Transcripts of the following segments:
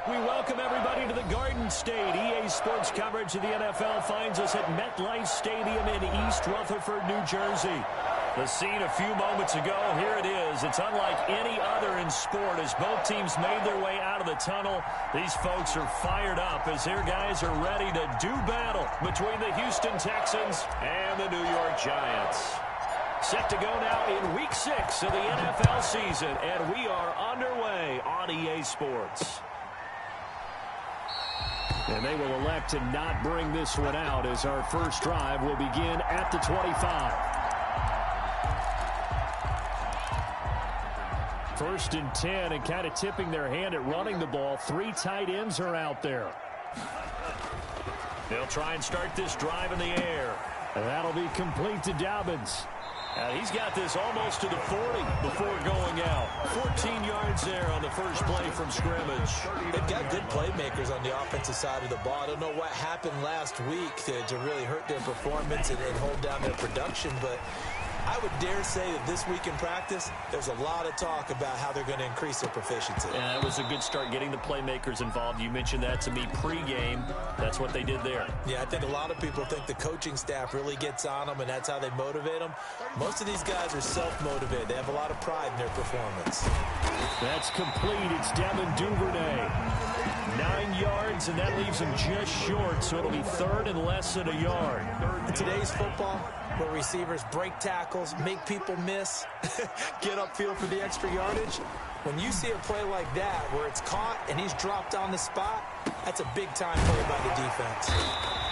We welcome everybody to the Garden State. EA Sports coverage of the NFL finds us at MetLife Stadium in East Rutherford, New Jersey. The scene a few moments ago, here it is. It's unlike any other in sport as both teams made their way out of the tunnel. These folks are fired up as their guys are ready to do battle between the Houston Texans and the New York Giants. Set to go now in Week 6 of the NFL season, and we are underway on EA Sports. And they will elect to not bring this one out as our first drive will begin at the 25. First and 10, and kind of tipping their hand at running the ball. 3 tight ends are out there. They'll try and start this drive in the air. And that'll be complete to Dobbins. He's got this almost to the 40 before going out. 14 yards there on the first play from scrimmage. They've got good playmakers on the offensive side of the ball. I don't know what happened last week to really hurt their performance and hold down their production, but I would dare say that this week in practice, there's a lot of talk about how they're going to increase their proficiency. Yeah, it was a good start getting the playmakers involved. You mentioned that to me pregame. That's what they did there. Yeah, I think a lot of people think the coaching staff really gets on them, and that's how they motivate them. Most of these guys are self-motivated. They have a lot of pride in their performance. That's complete. It's Devin Duvernay. 9 yards, and that leaves him just short, so it'll be third and less than a yard. In today's football, where receivers break tackles, make people miss, get upfield for the extra yardage, when you see a play like that where it's caught and he's dropped on the spot, that's a big-time play by the defense.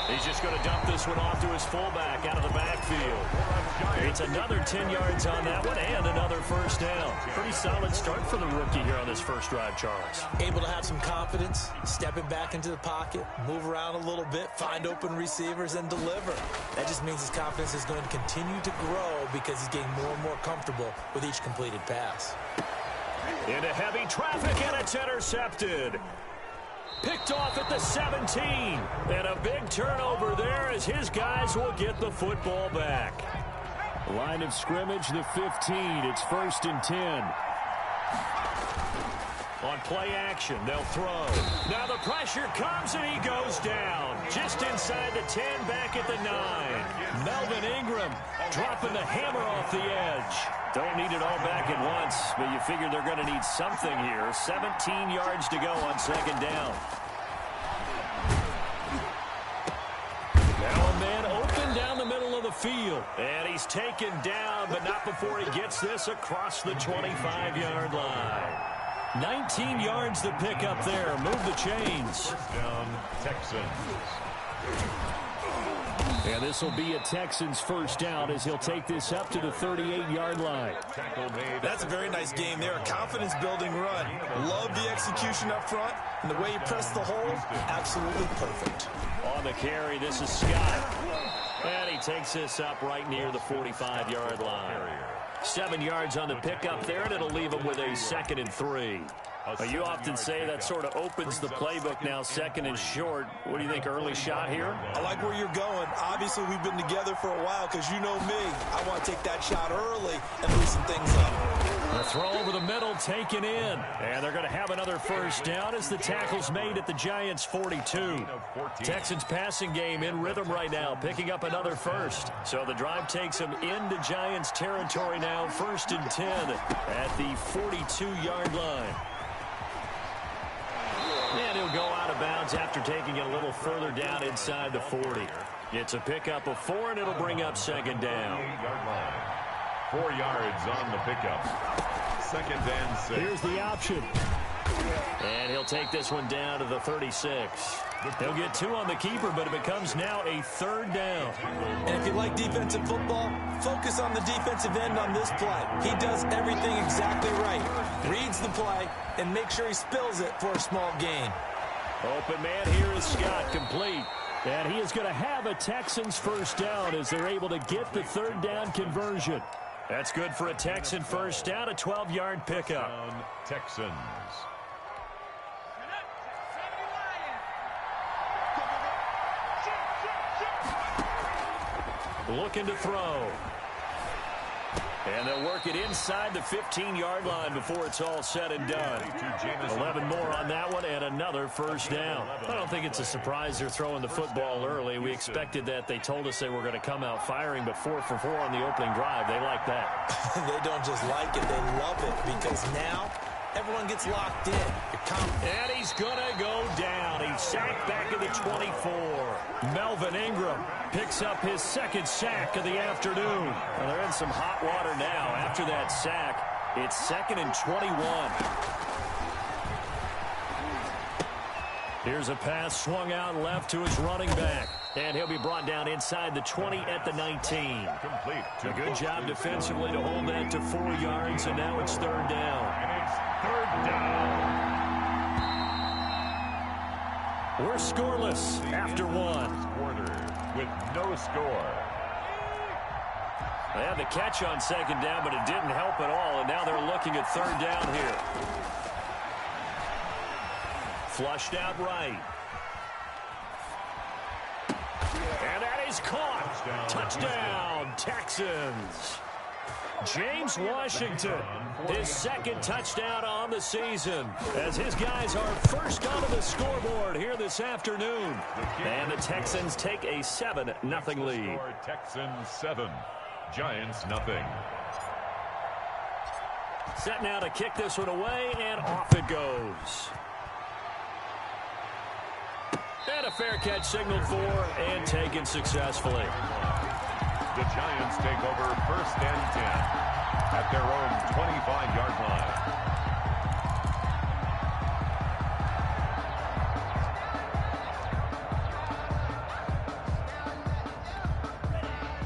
He's just going to dump this one off to his fullback out of the backfield. It's another 10 yards on that one and another first down. Pretty solid start for the rookie here on this first drive, Charles. Able to have some confidence, stepping back into the pocket, move around a little bit, find open receivers, and deliver. That just means his confidence is going to continue to grow because he's getting more and more comfortable with each completed pass. Into heavy traffic, and it's intercepted. Picked off at the 17. And a big turnover there as his guys will get the football back. Line of scrimmage, the 15. It's first and 10. On play action, they'll throw. Now the pressure comes, and he goes down. Just inside the 10, back at the 9. Melvin Ingram dropping the hammer off the edge. Don't need it all back at once, but you figure they're going to need something here. 17 yards to go on second down. Now a man open down the middle of the field. And he's taken down, but not before he gets this across the 25-yard line. 19 yards to pick up there. Move the chains. Down Texans. And this will be a Texans first down as he'll take this up to the 38-yard line. That's a very nice game there. A confidence-building run. Love the execution up front. And the way he pressed the hole, absolutely perfect. On the carry, this is Scott. And he takes this up right near the 45-yard line. 7 yards on the pickup there, and it'll leave him with a 2nd and 3. You often say that sort of opens the playbook now, 2nd and short. What do you think, early shot here? I like where you're going. Obviously, we've been together for a while because you know me. I want to take that shot early and loosen things up. The throw over the middle taken in. And they're going to have another first down as the tackle's made at the Giants' 42. Texans passing game in rhythm right now, picking up another first. So the drive takes them into Giants territory now, 1st and 10 at the 42-yard line. And he'll go out of bounds after taking it a little further down inside the 40. It's a pickup of 4, and it'll bring up second down. 4 yards on the pickup. 2nd and 6. Here's the option. And he'll take this one down to the 36. He'll get 2 on the keeper, but it becomes now a 3rd down. And if you like defensive football, focus on the defensive end on this play. He does everything exactly right. Reads the play and makes sure he spills it for a small gain. Open man here is Scott, complete. And he is going to have a Texans first down as they're able to get the 3rd down conversion. That's good for a Texan first down, a 12-yard pickup. Texans. Looking to throw. And they'll work it inside the 15-yard line before it's all said and done. 11 more on that one and another first down. I don't think it's a surprise they're throwing the football early. We expected that. They told us they were going to come out firing, but 4 for 4 on the opening drive. They like that. They don't just like it, they love it, because now everyone gets locked in. And he's going to go down. He's sacked back at the 24. Melvin Ingram picks up his second sack of the afternoon. Well, they're in some hot water now. After that sack, it's 2nd and 21. Here's a pass swung out left to his running back. And he'll be brought down inside the 20 at the 19. Complete. A good job defensively to hold that to 4 yards, and now it's 3rd down. And it's 3rd down. We're scoreless after 1. Quarter with no score. They had the catch on 2nd down, but it didn't help at all, and now they're looking at 3rd down here. Flushed out right. And that is caught. Touchdown, Texans. James Washington, his 2nd touchdown on the season, as his guys are first onto the scoreboard here this afternoon. And the Texans take a 7-0 lead. Texans 7, Giants nothing. Set now to kick this one away, and off it goes. And a fair catch signaled for and taken successfully. The Giants take over 1st and 10 at their own 25-yard line.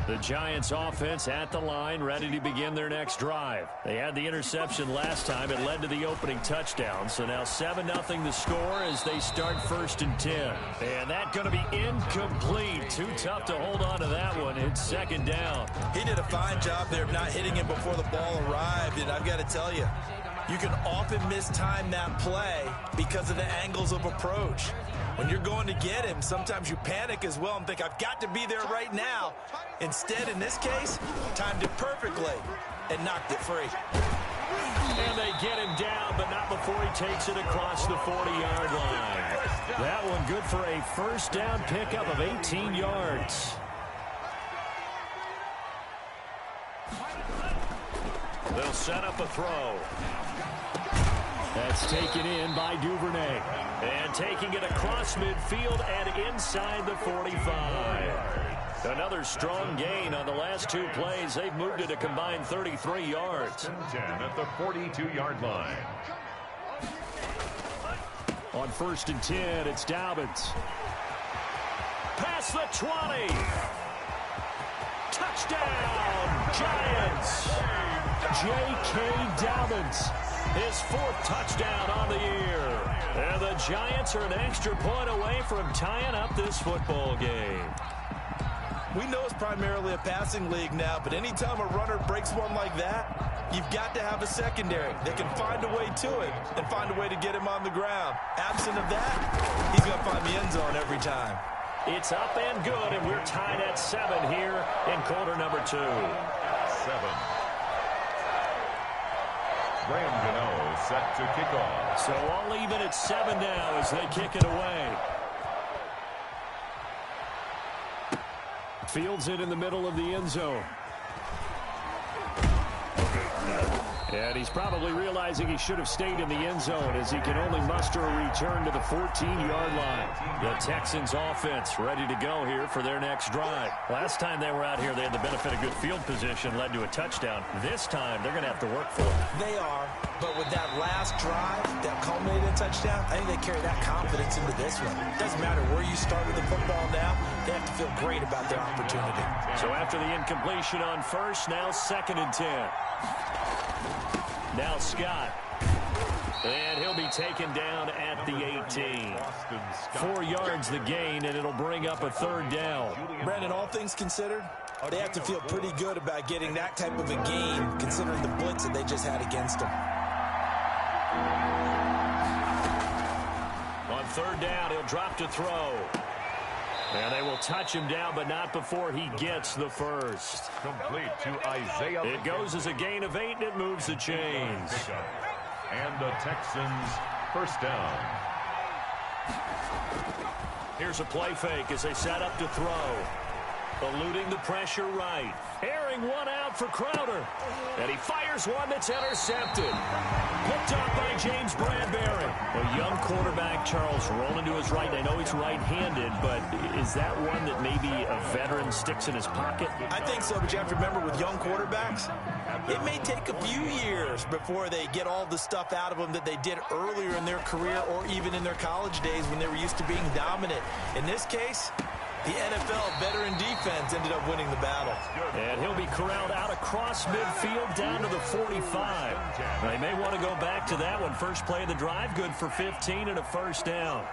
The Giants offense at the line, ready to begin their next drive. They had the interception last time. It led to the opening touchdown. So now 7-0 the score as they start 1st and 10. And that's going to be incomplete. Too tough to hold on to that one. It's 2nd down. He did a fine job there of not hitting him before the ball arrived. And I've got to tell you, you can often mistime that play because of the angles of approach. When you're going to get him, sometimes you panic as well and think, I've got to be there right now. Instead, in this case, timed it perfectly and knocked it free. And they get him down, but not before he takes it across the 40-yard line. That one good for a 1st down pickup of 18 yards. They'll set up a throw. That's taken in by Duvernay. And taking it across midfield and inside the 45. Another strong gain on the last 2 plays. They've moved it a combined 33 yards. 10 at the 42-yard line. On 1st and 10, it's Dobbins. Past the 20. Touchdown, Giants. J.K. Dobbins. His 4th touchdown on the year. And the Giants are an extra point away from tying up this football game. We know it's primarily a passing league now, but anytime a runner breaks one like that, you've got to have a secondary that can find a way to it and find a way to get him on the ground. Absent of that, he's going to find the end zone every time. It's up and good, and we're tied at 7 here in quarter number 2. 7. Graham Gano set to kick off. So all even at 7 now as they kick it away. Fields it in the middle of the end zone. And he's probably realizing he should have stayed in the end zone as he can only muster a return to the 14-yard line. The Texans offense ready to go here for their next drive. Last time they were out here, they had the benefit of good field position, led to a touchdown. This time, they're going to have to work for it. They are, but with that last drive that culminated in a touchdown, I think they carry that confidence into this one. It doesn't matter where you start with the football now, they have to feel great about their opportunity. So after the incompletion on 1st, now 2nd and 10. Now Scott. And he'll be taken down at the 18. 4 yards the gain, and it'll bring up a 3rd down. Brandon, all things considered, they have to feel pretty good about getting that type of a gain, considering the blitz that they just had against them. On 3rd down, he'll drop to throw. And they will touch him down, but not before he gets the first. Complete to Isaiah. It goes as a gain of 8, and it moves the chains. And the Texans first down. Here's a play fake as they set up to throw. Eluding the pressure right. Airing one out for Crowder. And he fires one that's intercepted. Picked up by James Bradbury. A young quarterback, Charles, rolling to his right. I know he's right-handed, but is that one that maybe a veteran sticks in his pocket? I think so, but you have to remember with young quarterbacks, it may take a few years before they get all the stuff out of them that they did earlier in their career or even in their college days when they were used to being dominant. In this case, the NFL veteran defense ended up winning the battle. And he'll be corralled out across midfield down to the 45. They may want to go back to that one. First play of the drive, good for 15 and a first down.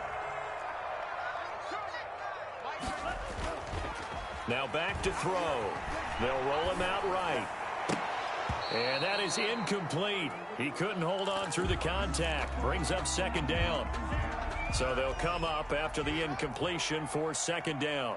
Now back to throw. They'll roll him out right. And that is incomplete. He couldn't hold on through the contact. Brings up second down. So they'll come up after the incompletion for second down.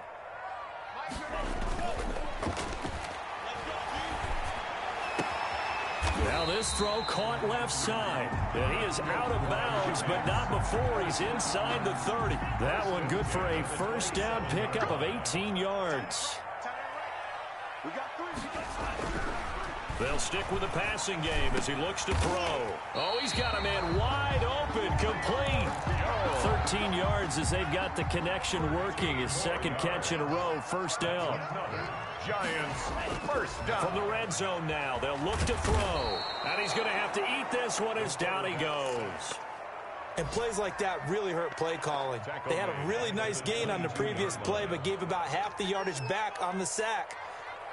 Now this throw caught left side. And he is out of bounds, but not before he's inside the 30. That one good for a first down pickup of 18 yards. They'll stick with the passing game as he looks to throw. Oh, he's got a man wide open, complete. 13 yards as they've got the connection working. His second catch in a row, first down. Giants first down. From the red zone now, they'll look to throw. And he's going to have to eat this one as down he goes. And plays like that really hurt play calling. They had a really nice gain on the previous play, but gave about half the yardage back on the sack.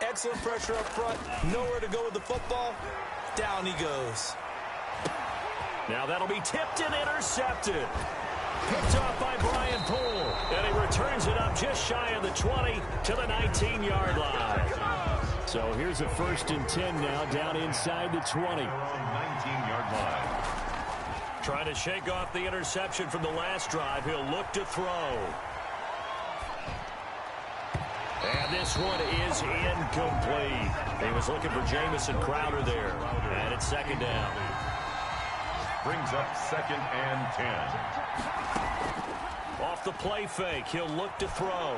Excellent pressure up front. Nowhere to go with the football. Down he goes. Now that'll be tipped and intercepted. Picked off by Brian Poole. And he returns it up just shy of the 20 to the 19-yard line. So here's a 1st and 10 now down inside the 20. 19-yard line. Trying to shake off the interception from the last drive. He'll look to throw. And this one is incomplete. He was looking for Jamison Crowder there. And it's second down. Brings up 2nd and 10. Off the play fake, he'll look to throw.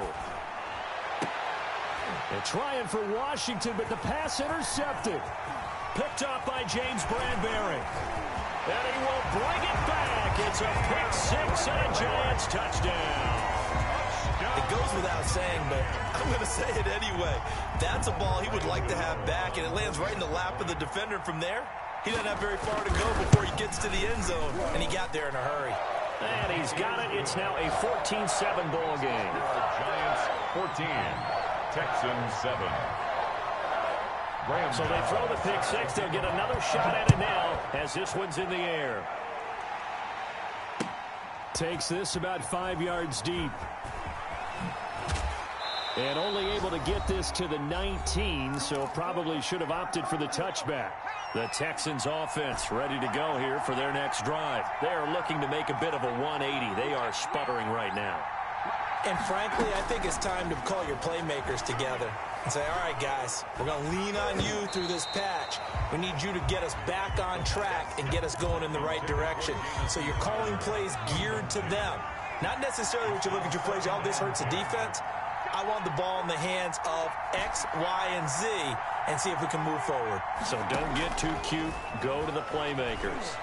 They're trying for Washington, but the pass intercepted. Picked up by James Bradbury. And he will bring it back. It's a pick six and a Giants touchdown. It goes without saying, but I'm going to say it anyway. That's a ball he would like to have back, and it lands right in the lap of the defender. From there, he doesn't have very far to go before he gets to the end zone, and he got there in a hurry. And he's got it. It's now a 14-7 ball game. Giants 14, Texans 7. So they throw the pick six. They'll get another shot at it now as this one's in the air. Takes this about 5 yards deep. And only able to get this to the 19, so probably should have opted for the touchback. The Texans offense ready to go here for their next drive. They are looking to make a bit of a 180. They are sputtering right now. And frankly, I think it's time to call your playmakers together and say, all right, guys, we're going to lean on you through this patch. We need you to get us back on track and get us going in the right direction. So you're calling plays geared to them. Not necessarily what you look at your plays, oh, this hurts the defense. I want the ball in the hands of X, Y, and Z and see if we can move forward. So don't get too cute. Go to the playmakers.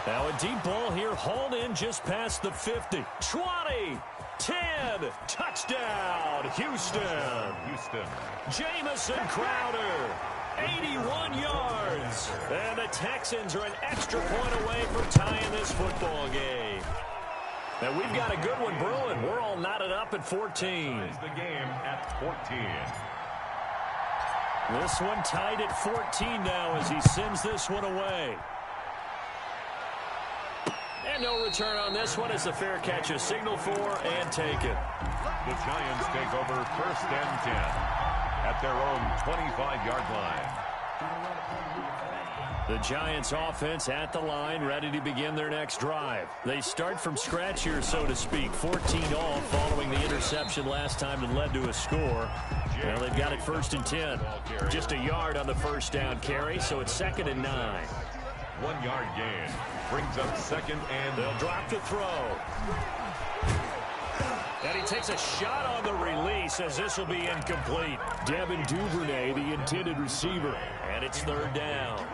Now a deep ball here, hauled in just past the 50. 20, 10, touchdown, Houston. Jamison Crowder, 81 yards. And the Texans are an extra point away from tying this football game. Now we've got a good one brewing. We're all knotted up at 14. Ties the game at 14. This one tied at 14 now as he sends this one away. And no return on this one as the fair catch is signaled for and taken. The Giants take over 1st and 10 at their own 25-yard line. The Giants offense at the line, ready to begin their next drive. They start from scratch here, so to speak. 14 all following the interception last time that led to a score. Well, they've got it 1st and 10. Just a yard on the first down carry, so it's 2nd and 9. 1 yard gain. Brings up 2nd and... They'll drop to throw. And he takes a shot on the release as this will be incomplete. Devin Duvernay, the intended receiver. And it's 3rd down.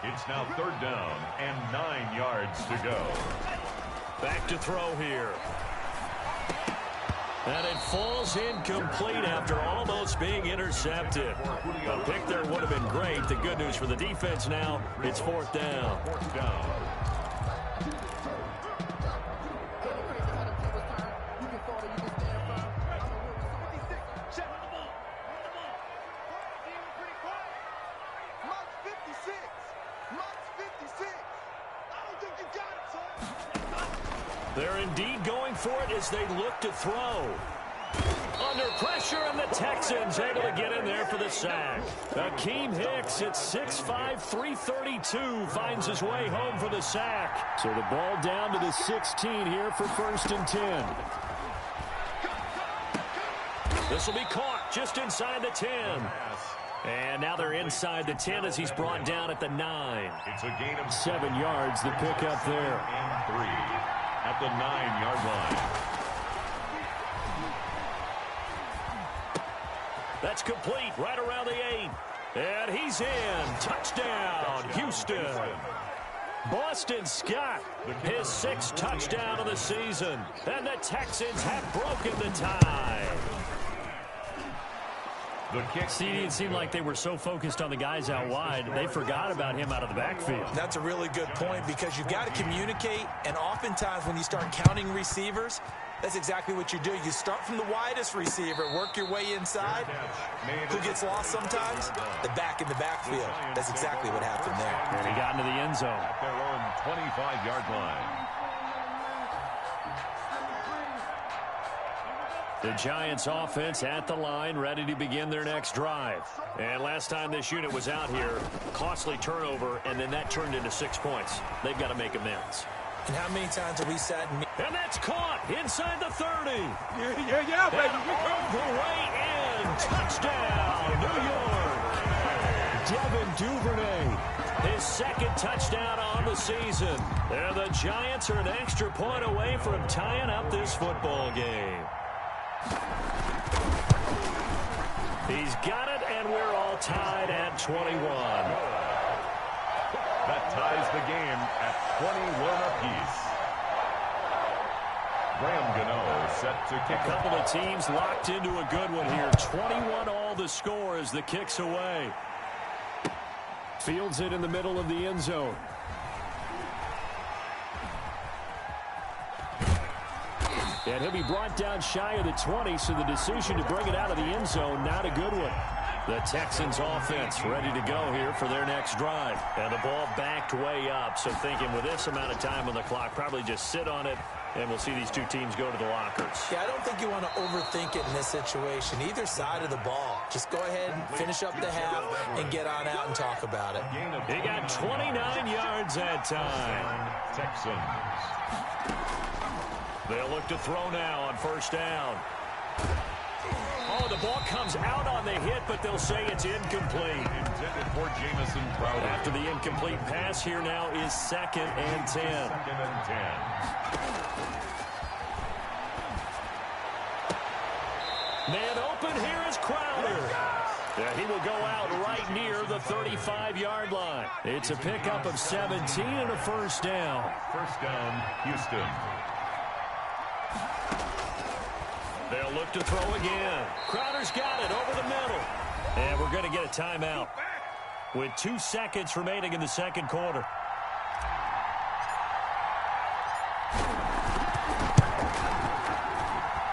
It's now 3rd down and 9 yards to go. Back to throw here. And it falls incomplete after almost being intercepted. A pick there would have been great. The good news for the defense now, it's 4th down. 4th down. They're indeed going for it as they look to throw. Under pressure, and the Texans able to get in there for the sack. Akeem Hicks at 6'5", 332 finds his way home for the sack. So the ball down to the 16 here for 1st and 10. This will be caught just inside the 10. And now they're inside the 10 as he's brought down at the 9. It's a gain of 7 yards, the pickup there. And 3 at the 9-yard line. That's complete right around the 8. And he's in. Touchdown, Houston. Boston Scott, his 6th touchdown of the season. And the Texans have broken the tie. It seemed like they were so focused on the guys out wide, they forgot about him out of the backfield. That's a really good point because you've got to communicate, and oftentimes when you start counting receivers, that's exactly what you do. You start from the widest receiver, work your way inside. Who gets lost sometimes? The back in the backfield. That's exactly what happened there. And he got into the end zone. At their own 25-yard line. The Giants offense at the line, ready to begin their next drive. And last time this unit was out here, costly turnover, and then that turned into 6 points. They've got to make amends. And how many times have we sat in... And that's caught inside the 30. Yeah, baby. And all the way in. Touchdown, New York. Devin Duvernay, his 2nd touchdown on the season. And the Giants are an extra point away from tying up this football game. He's got it, and we're all tied at 21. That ties the game at 21 apiece. Graham Gano set to kick. A couple of teams locked into a good one here. 21 all the score as the kick's away. Fields it in the middle of the end zone. And he'll be brought down shy of the 20, so the decision to bring it out of the end zone, not a good one. The Texans offense ready to go here for their next drive. And the ball backed way up, so thinking with this amount of time on the clock, probably just sit on it, and we'll see these two teams go to the lockers. Yeah, I don't think you want to overthink it in this situation. Either side of the ball. Just go ahead and finish up the half and get on out and talk about it. He got 29 yards that time. Texans. They'll look to throw now on 1st down. Oh, the ball comes out on the hit, but they'll say it's incomplete. Intended for Jamison Crowder. After the incomplete pass, here now is 2nd and 10. 2nd and 10. Man open, here is Crowder. Yeah, he will go out right near the 35-yard line. It's a pickup of 17 and a 1st down. 1st down, Houston. They'll look to throw again. Crowder's got it over the middle. And we're going to get a timeout with 2 seconds remaining in the 2nd quarter.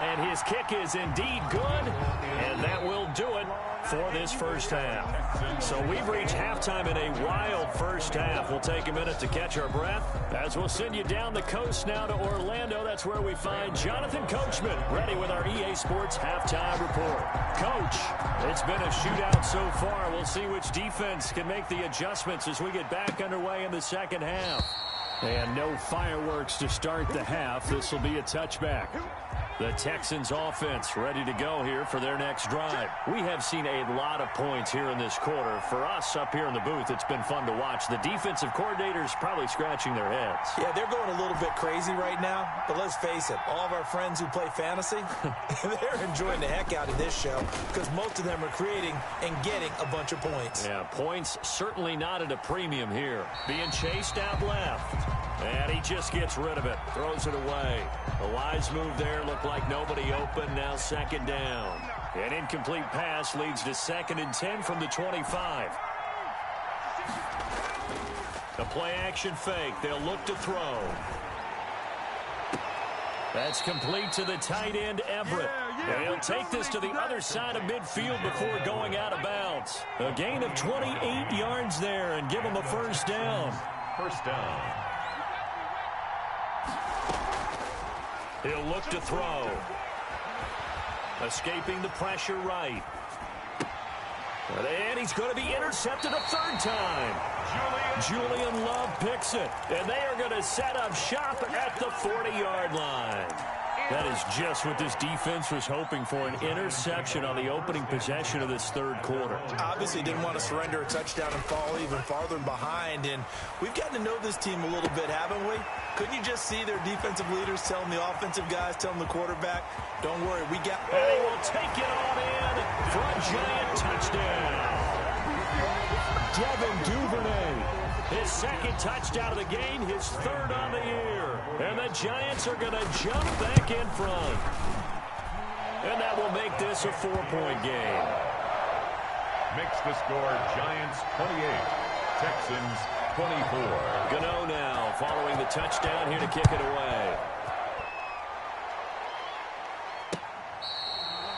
And his kick is indeed good, and that will do it for this 1st half. So we've reached halftime in a wild first half. We'll take a minute to catch our breath as we'll send you down the coast now to Orlando. That's where we find Jonathan Coachman ready with our EA Sports halftime report. Coach, it's been a shootout so far. We'll see which defense can make the adjustments as we get back underway in the second half. And no fireworks to start the half. This will be a touchback. The Texans offense ready to go here for their next drive. We have seen a lot of points here in this quarter. For us up here in the booth, it's been fun to watch. The defensive coordinators probably scratching their heads. Yeah, they're going a little bit crazy right now. But let's face it, all of our friends who play fantasy, they're enjoying the heck out of this show because most of them are creating and getting a bunch of points. Yeah, points certainly not at a premium here. Being chased out left. And he just gets rid of it. Throws it away. A wise move there. Looked like nobody open. Now second down. An incomplete pass leads to 2nd and 10 from the 25. A play action fake. They'll look to throw. That's complete to the tight end, Everett. And he'll take this to the other side of midfield before going out of bounds. A gain of 28 yards there and give him a first down. First down. He'll look to throw. Escaping the pressure right. And he's going to be intercepted a third time. Julian Love picks it. And they are going to set up shop at the 40-yard line. That is just what this defense was hoping for, an interception on the opening possession of this third quarter. Obviously didn't want to surrender a touchdown and fall even farther behind. And we've gotten to know this team a little bit, haven't we? Couldn't you just see their defensive leaders telling the offensive guys, telling the quarterback, don't worry, we got... And he will take it on in for a giant touchdown. Devin Duvernay. His second touchdown of the game, his third on the year. And the Giants are going to jump back in front. And that will make this a 4-point game. Makes the score Giants 28, Texans 24. Gano now following the touchdown here to kick it away.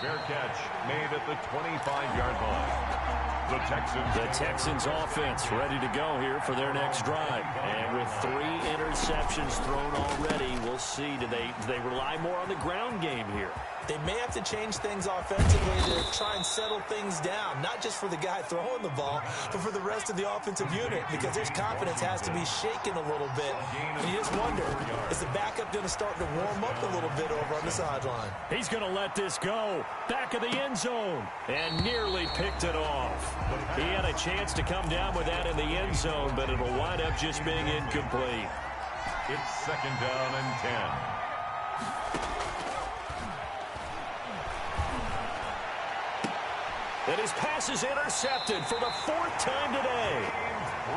Fair catch made at the 25-yard line. The Texans offense ready to go here for their next drive. And with 3 interceptions thrown already, we'll see. Do they rely more on the ground game here? They may have to change things offensively to try and settle things down, not just for the guy throwing the ball, but for the rest of the offensive unit, because his confidence has to be shaken a little bit. And you just wonder, is the backup going to start to warm up a little bit over on the sideline? He's going to let this go. Back of the end zone. And nearly picked it off. He had a chance to come down with that in the end zone, but it'll wind up just being incomplete. It's 2nd down and 10. And his pass is intercepted for the 4th time today.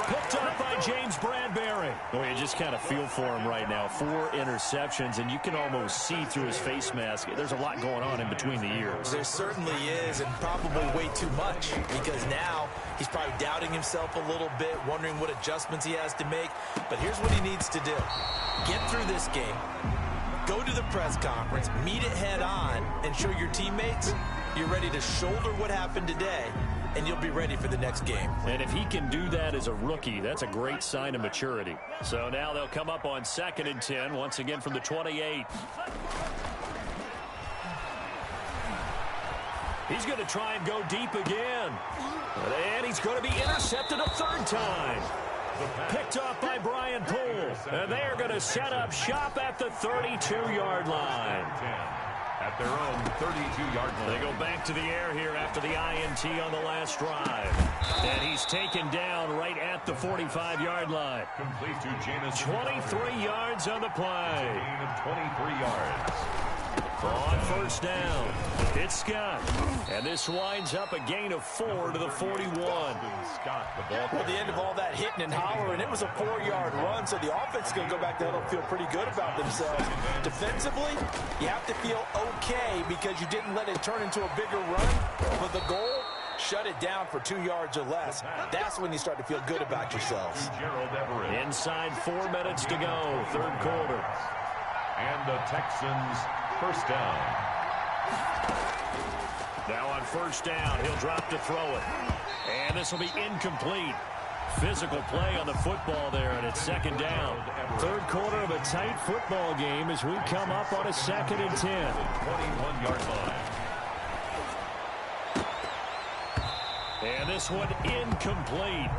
Picked up by James Bradbury. Well, you just kind of feel for him right now. 4 interceptions, and you can almost see through his face mask. There's a lot going on in between the ears. There certainly is, and probably way too much, because now he's probably doubting himself a little bit, wondering what adjustments he has to make. But here's what he needs to do. Get through this game. Go to the press conference, meet it head on, and show your teammates you're ready to shoulder what happened today, and you'll be ready for the next game. And if he can do that as a rookie, that's a great sign of maturity. So now they'll come up on 2nd and 10, once again from the 28. He's going to try and go deep again. And he's going to be intercepted a 3rd time. Picked off by Brian Poole. And they are going to set up shop at the 32-yard line. At their own 32-yard line. They go back to the air here after the INT on the last drive. And he's taken down right at the 45-yard line. Complete to Janis. 23 yards on the play. Gain of 23 yards. On first down, it's Scott. And this winds up a gain of 4 to the 41. Scott, the ball. Well, the end of all that hitting and hollering, it was a 4-yard run, so the offense is going to go back there and feel pretty good about themselves. Defensively, you have to feel okay because you didn't let it turn into a bigger run. But the goal, shut it down for 2 yards or less. That's when you start to feel good about yourselves. Inside 4 minutes to go, third quarter. And the Texans first down. Now on first down, he'll drop to throw it. And this will be incomplete. Physical play on the football there, and it's second down. Third quarter of a tight football game as we come up on a 2nd and 10. 21-yard line. And this one incomplete.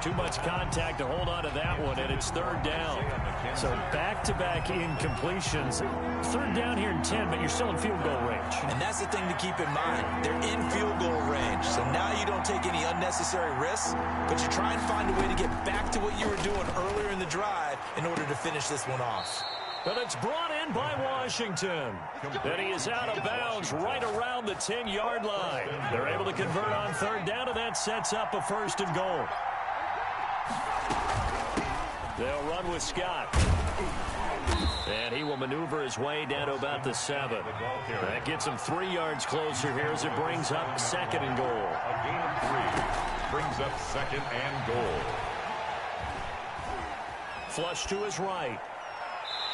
Too much contact to hold on to that one, and it's third down. So back-to-back incompletions. Third down here in 10, but you're still in field goal range. And that's the thing to keep in mind. They're in field goal range. So now you don't take any unnecessary risks, but you try and find a way to get back to what you were doing earlier in the drive in order to finish this one off. But it's brought in by Washington. And he is out of bounds right around the 10-yard line. They're able to convert on third down, and that sets up a 1st and goal. They'll run with Scott. And he will maneuver his way down to about the 7. That gets him 3 yards closer here as it brings up 2nd and goal. A gain of 3 brings up 2nd and goal. Flush to his right.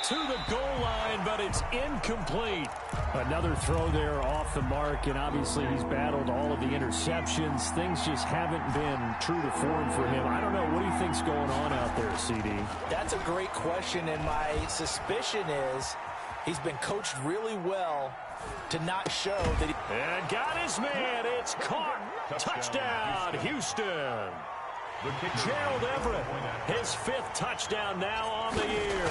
To the goal line, but it's incomplete. Another throw there off the mark, and obviously he's battled all of the interceptions. Things just haven't been true to form for him. I don't know. What do you think's going on out there, CD? That's a great question, and my suspicion is he's been coached really well to not show that he... And got his man. It's caught. Touchdown, Houston. Gerald Everett, his 5th touchdown now on the year.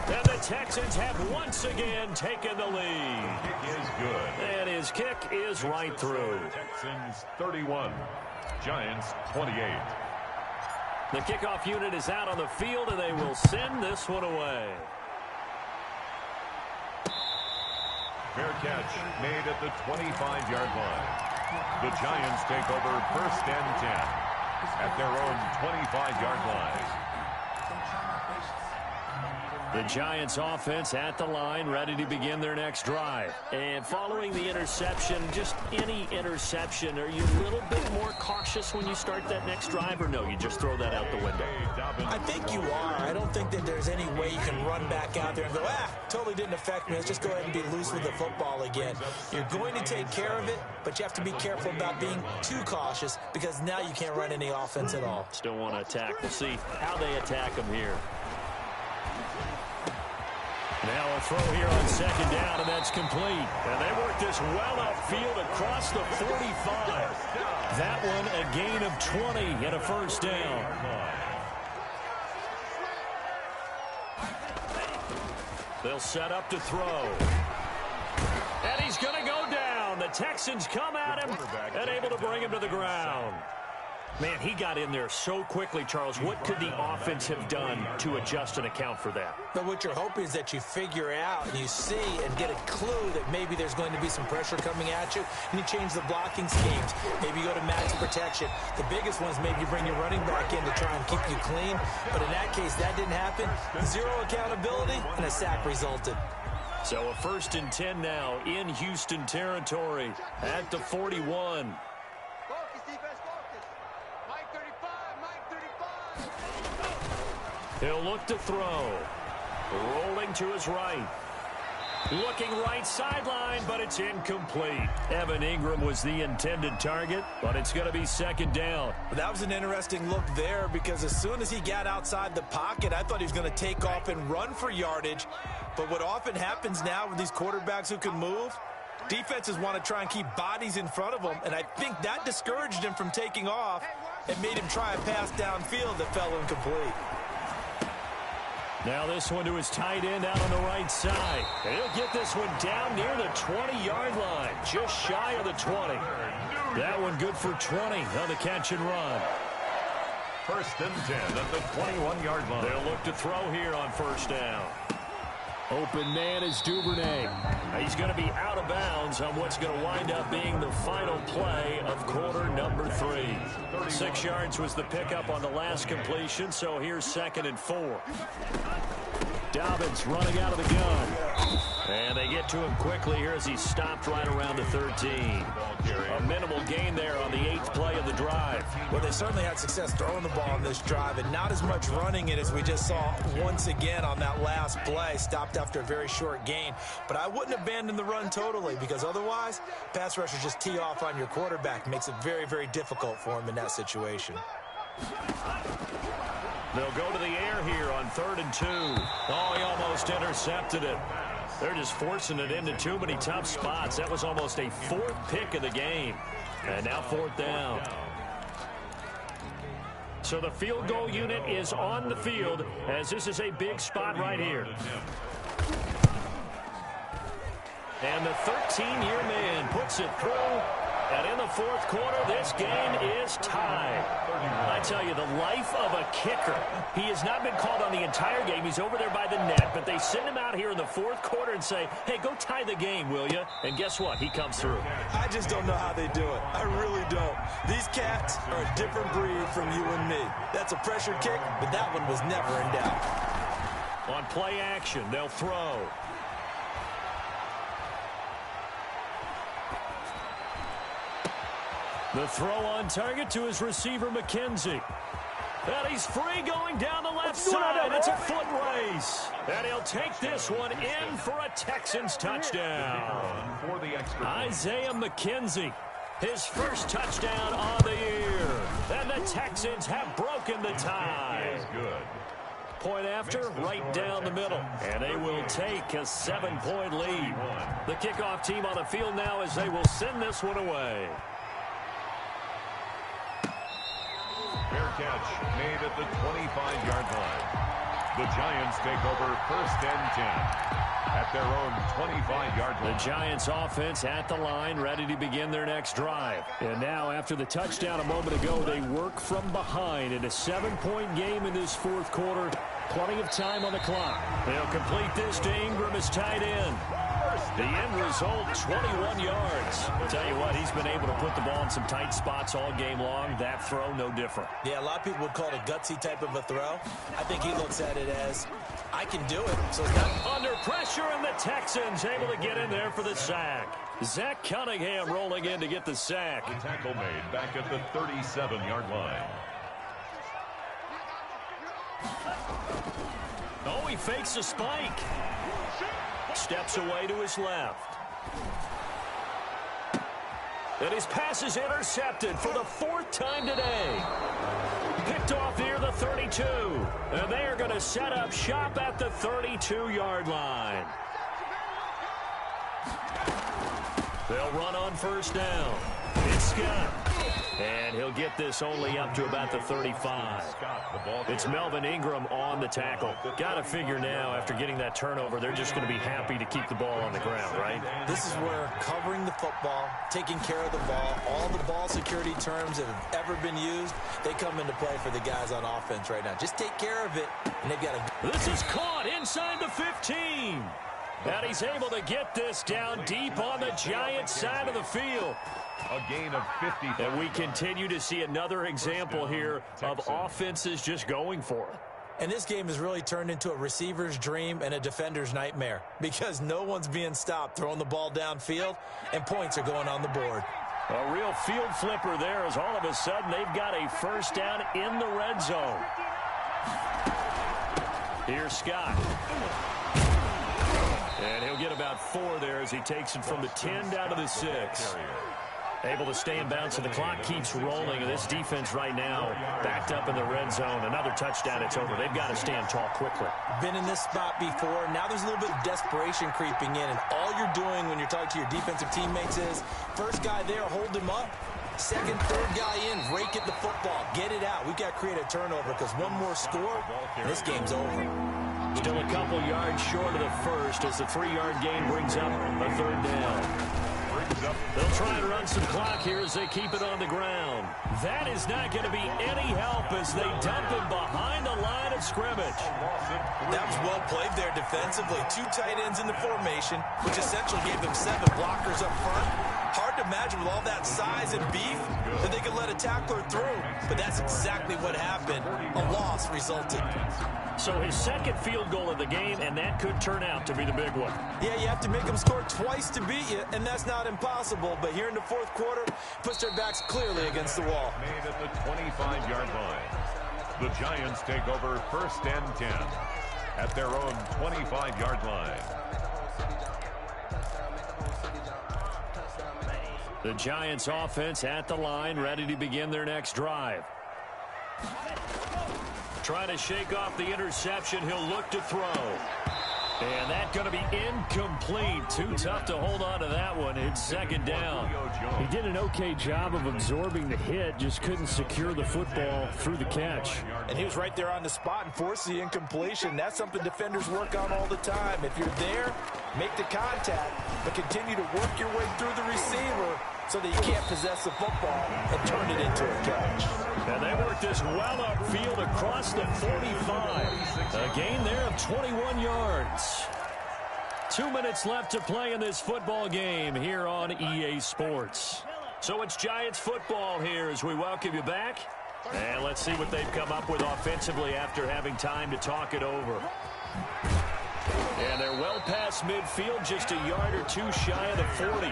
And the Texans have once again taken the lead. Kick is good. And his kick is right through. Texans 31, Giants 28. The kickoff unit is out on the field, and they will send this one away. Fair catch made at the 25-yard line. The Giants take over 1st and 10. At their own 25-yard line. The Giants offense at the line, ready to begin their next drive. And following the interception, just any interception, are you a little bit more cautious when you start that next drive, or no, you just throw that out the window? I think you are. I don't think that there's any way you can run back out there and go, totally didn't affect me. Let's just go ahead and be loose with the football again. You're going to take care of it, but you have to be careful about being too cautious because now you can't run any offense at all. Still want to attack. We'll see how they attack them here. Now a throw here on 2nd down, and that's complete. And they work this well upfield across the 45. That one a gain of 20 and a 1st down. They'll set up to throw. And he's going to go down. The Texans come at him and able to bring him to the ground. Man, he got in there so quickly, Charles. What could the offense have done to adjust and account for that? But what you're hoping is that you figure out and you see and get a clue that maybe there's going to be some pressure coming at you, and you change the blocking schemes. Maybe you go to max protection. The biggest one is maybe you bring your running back in to try and keep you clean. But in that case, that didn't happen. 0 accountability, and a sack resulted. So a 1st and 10 now in Houston territory at the 41. He'll look to throw. Rolling to his right. Looking right sideline, but it's incomplete. Evan Ingram was the intended target, but it's going to be 2nd down. That was an interesting look there because as soon as he got outside the pocket, I thought he was going to take off and run for yardage. But what often happens now with these quarterbacks who can move, defenses want to try and keep bodies in front of them, and I think that discouraged him from taking off and made him try a pass downfield that fell incomplete. Now this one to his tight end out on the right side. And he'll get this one down near the 20-yard line, just shy of the 20. That one good for 20 on the catch and run. 1st and 10 at the 21-yard line. They'll look to throw here on 1st down. Open man is Duvernay. He's going to be out of bounds on what's going to wind up being the final play of quarter number 3. 6 yards was the pickup on the last completion, so here's 2nd and 4. Dobbins running out of the gun. And they get to him quickly here as he stopped right around the 13. A minimal gain there on the 8th play of the drive. Well, they certainly had success throwing the ball on this drive, and not as much running it as we just saw once again on that last play. Stopped after a very short gain. But I wouldn't abandon the run totally, because otherwise, pass rushers just tee off on your quarterback. Makes it very, very difficult for him in that situation. They'll go to the air here on 3rd and 2. Oh, he almost intercepted it. They're just forcing it into too many tough spots. That was almost a 4th pick of the game. And now 4th down. So the field goal unit is on the field as this is a big spot right here. And the 13-year man puts it through. And in the 4th quarter, this game is tied. I tell you, the life of a kicker. He has not been called on the entire game. He's over there by the net, but they send him out here in the 4th quarter and say, hey, go tie the game, will you? And guess what? He comes through. I just don't know how they do it. I really don't. These cats are a different breed from you and me. That's a pressure kick, but that one was never in doubt. On play action, they'll throw. The throw on target to his receiver, McKenzie. And he's free going down the left side. It's a foot race. And he'll take this one in for a Texans touchdown. Isaiah McKenzie, his first touchdown on the year. And the Texans have broken the tie. Point after, right down the middle. And they will take a 7-point lead. The kickoff team on the field now as they will send this one away. Fair catch made at the 25-yard line. The Giants take over 1st and 10 at their own 25-yard line. The Giants offense at the line, ready to begin their next drive. And now, after the touchdown a moment ago, they work from behind in a 7-point game in this 4th quarter. Plenty of time on the clock. They'll complete this to Ingram as tight end. The end result, 21 yards. I'll tell you what, he's been able to put the ball in some tight spots all game long. That throw, no different. Yeah, a lot of people would call it a gutsy type of a throw. I think he looks at it as, I can do it. So it's not under pressure, and the Texans able to get in there for the sack. Zach Cunningham rolling in to get the sack. The tackle made back at the 37-yard line. Oh, he fakes a spike. Steps away to his left. And his pass is intercepted for the 4th time today. Picked off near the 32. And they are going to set up shop at the 32-yard line. They'll run on 1st down. It's Scott. And he'll get this only up to about the 35. It's Melvin Ingram on the tackle. Got to figure now, after getting that turnover, they're just going to be happy to keep the ball on the ground, right? This is where covering the football, taking care of the ball, all the ball security terms that have ever been used, they come into play for the guys on offense right now. Just take care of it, and they've got to... This is caught inside the 15. And he's able to get this down deep on the Giants side of the field. A gain of 50. And we continue to see another example here of offenses just going for it. And this game has really turned into a receiver's dream and a defender's nightmare because no one's being stopped throwing the ball downfield, and points are going on the board. A real field flipper there as all of a sudden they've got a 1st down in the red zone. Here's Scott. And he'll get about 4 there as he takes it from the 10 down to the 6. Able to stay in bounds, so the clock keeps rolling. And this defense right now backed up in the red zone. Another touchdown, it's over. They've got to stand tall quickly. Been in this spot before. Now there's a little bit of desperation creeping in. And all you're doing when you're talking to your defensive teammates is, first guy there, hold him up. Second, third guy in, rake at the football. Get it out. We've got to create a turnover because one more score, and this game's over. Still a couple yards short of the first as the 3-yard gain brings up a 3rd down. They'll try to run some clock here as they keep it on the ground. That is not going to be any help as they dump him behind the line of scrimmage. That was well played there defensively. 2 tight ends in the formation, which essentially gave them 7 blockers up front. Hard to imagine with all that size and beef that they could let a tackler through. But that's exactly what happened. A loss resulted. So his 2nd field goal of the game, and that could turn out to be the big one. Yeah, you have to make them score twice to beat you, and that's not impossible. But here in the 4th quarter, puts their backs clearly against the wall. Made at the 25-yard line. The Giants take over 1st and 10 at their own 25-yard line. The Giants offense at the line, ready to begin their next drive. Trying to shake off the interception. He'll look to throw. And that's going to be incomplete. Too tough to hold on to that one. It's second down. He did an okay job of absorbing the hit, just couldn't secure the football through the catch. And he was right there on the spot and forced the incompletion. That's something defenders work on all the time. If you're there, make the contact, but continue to work your way through the receiver so that you can't possess the football and turn it into a catch. And they worked this well upfield across the 45. A gain there of 21 yards. 2 minutes left to play in this football game here on EA Sports. So it's Giants football here as we welcome you back. And let's see what they've come up with offensively after having time to talk it over. And they're well past midfield, just a yard or two shy of the 40.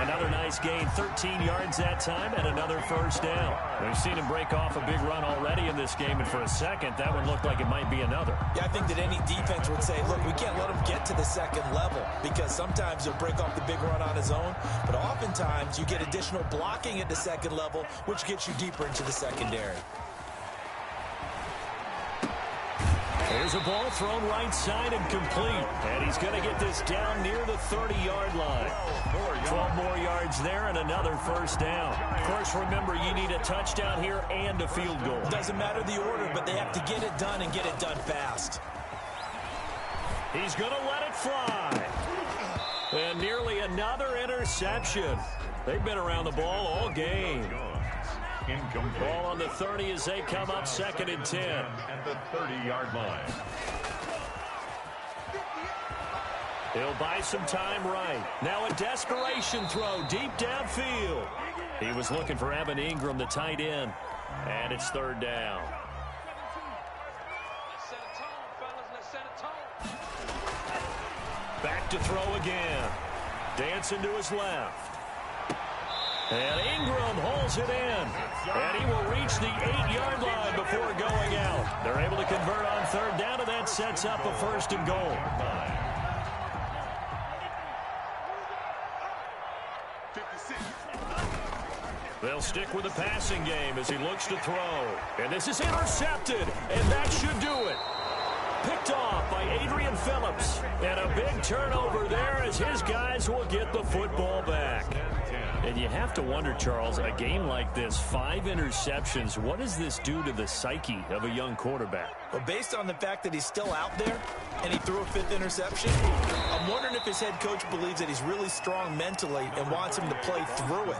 Another nice gain, 13 yards that time, and another first down. We've seen him break off a big run already in this game, and for a second, that one looked like it might be another. Yeah, I think that any defense would say, look, we can't let him get to the second level, because sometimes he'll break off the big run on his own, but oftentimes you get additional blocking at the second level, which gets you deeper into the secondary. There's a ball thrown right side and complete. And he's going to get this down near the 30-yard line. 12 more yards there and another first down. Of course, remember, you need a touchdown here and a field goal. Doesn't matter the order, but they have to get it done and get it done fast. He's going to let it fly. And nearly another interception. They've been around the ball all game. Ball on the 30 as they come up second and 10. At the 30-yard line. He'll buy some time right. Now a desperation throw deep downfield. He was looking for Evan Ingram, the tight end. And it's third down. Back to throw again. Dancing to his left. And Ingram holds it in. And he will reach the 8-yard line before going out. They're able to convert on third down, and that sets up a first and goal. They'll stick with the passing game as he looks to throw. And this is intercepted, and that should do it. Picked off by Adrian Phillips. And a big turnover there as his guys will get the football back. And you have to wonder, Charles, a game like this, 5 interceptions, what does this do to the psyche of a young quarterback? Well, based on the fact that he's still out there and he threw a 5th interception, I'm wondering if his head coach believes that he's really strong mentally and wants him to play through it.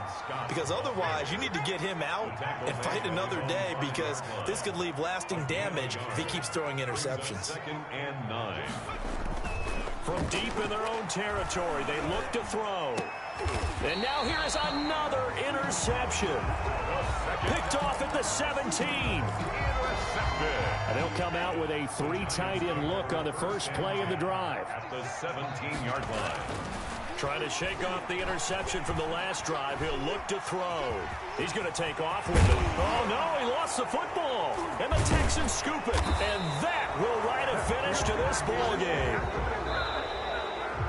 Because otherwise, you need to get him out and fight another day, because this could leave lasting damage if he keeps throwing interceptions. 2nd and 9. From deep in their own territory, they look to throw. And now here is another interception. Picked off at the 17. And they'll come out with a 3 tight end look on the first play of the drive. At the 17-yard line. Trying to shake off the interception from the last drive. He'll look to throw. He's going to take off with it. Oh, no, he lost the football. And the Texans scoop it. And that will write a finish to this ball game.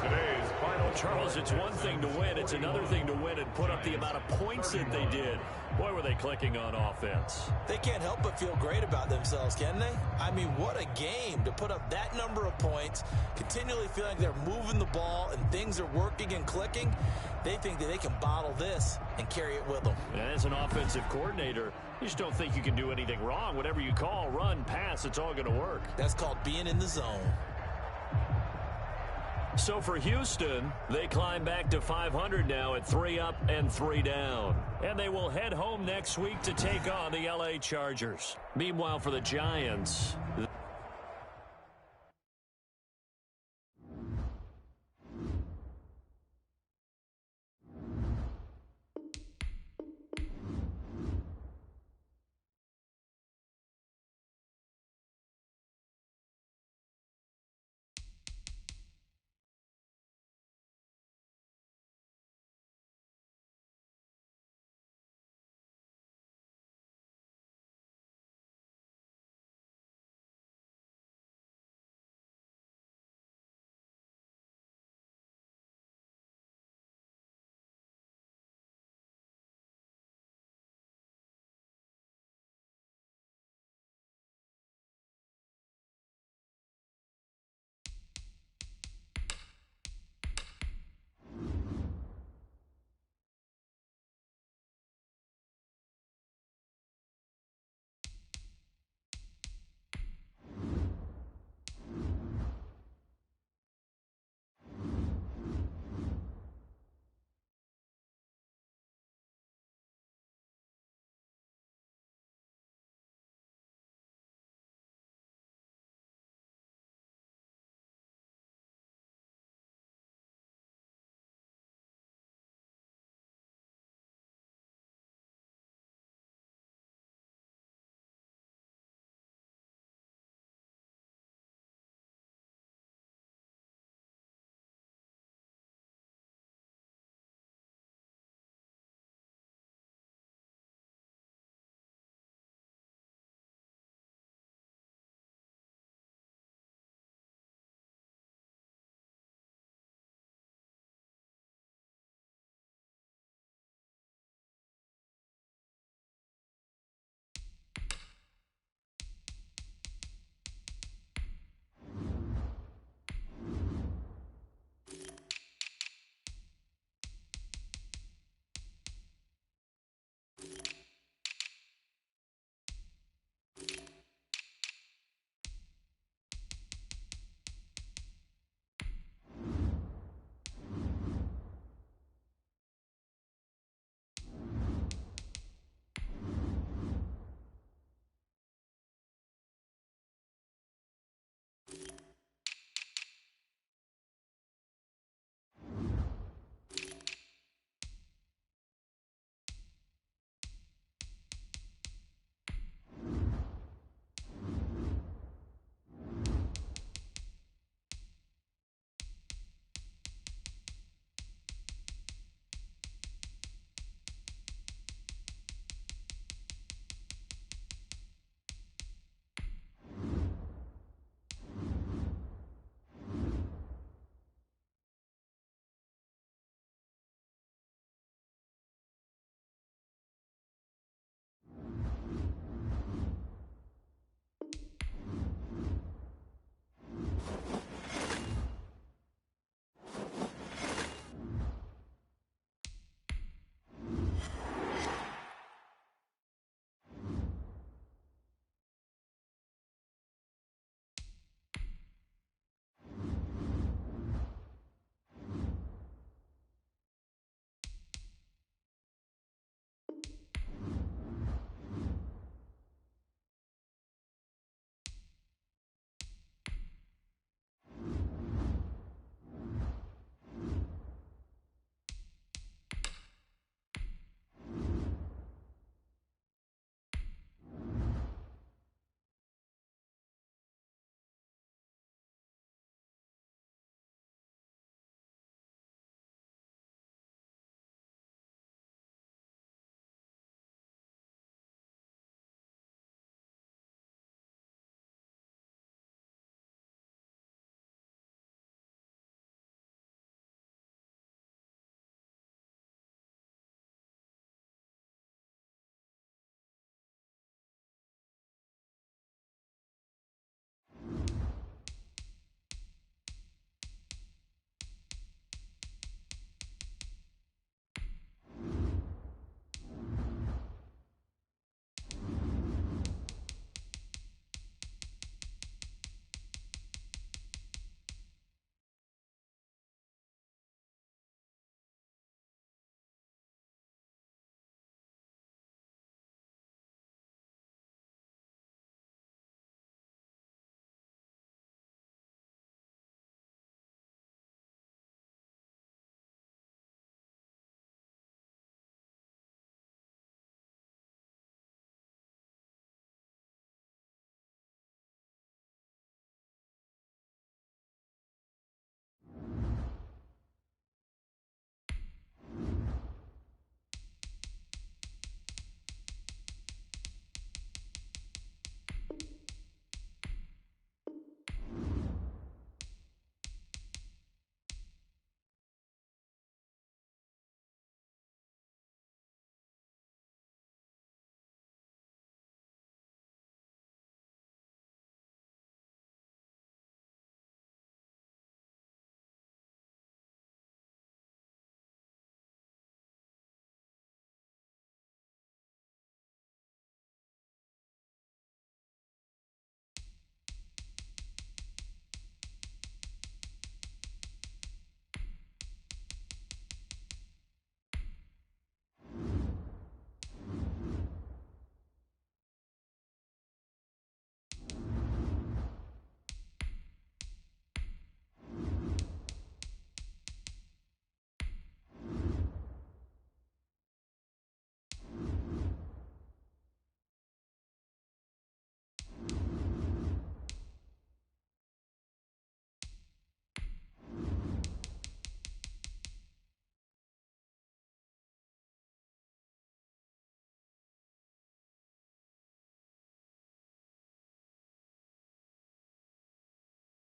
Today's final. Charles, it's one thing to win. It's another thing to win and put up the amount of points that they did. Boy, were they clicking on offense. They can't help but feel great about themselves, can they? I mean, what a game to put up that number of points, continually feeling they're moving the ball and things are working and clicking. They think that they can bottle this and carry it with them. And as an offensive coordinator, you just don't think you can do anything wrong. Whatever you call, run, pass, it's all going to work. That's called being in the zone. So for Houston, they climb back to 500 now at 3 up and 3 down. And they will head home next week to take on the LA Chargers. Meanwhile, for the Giants...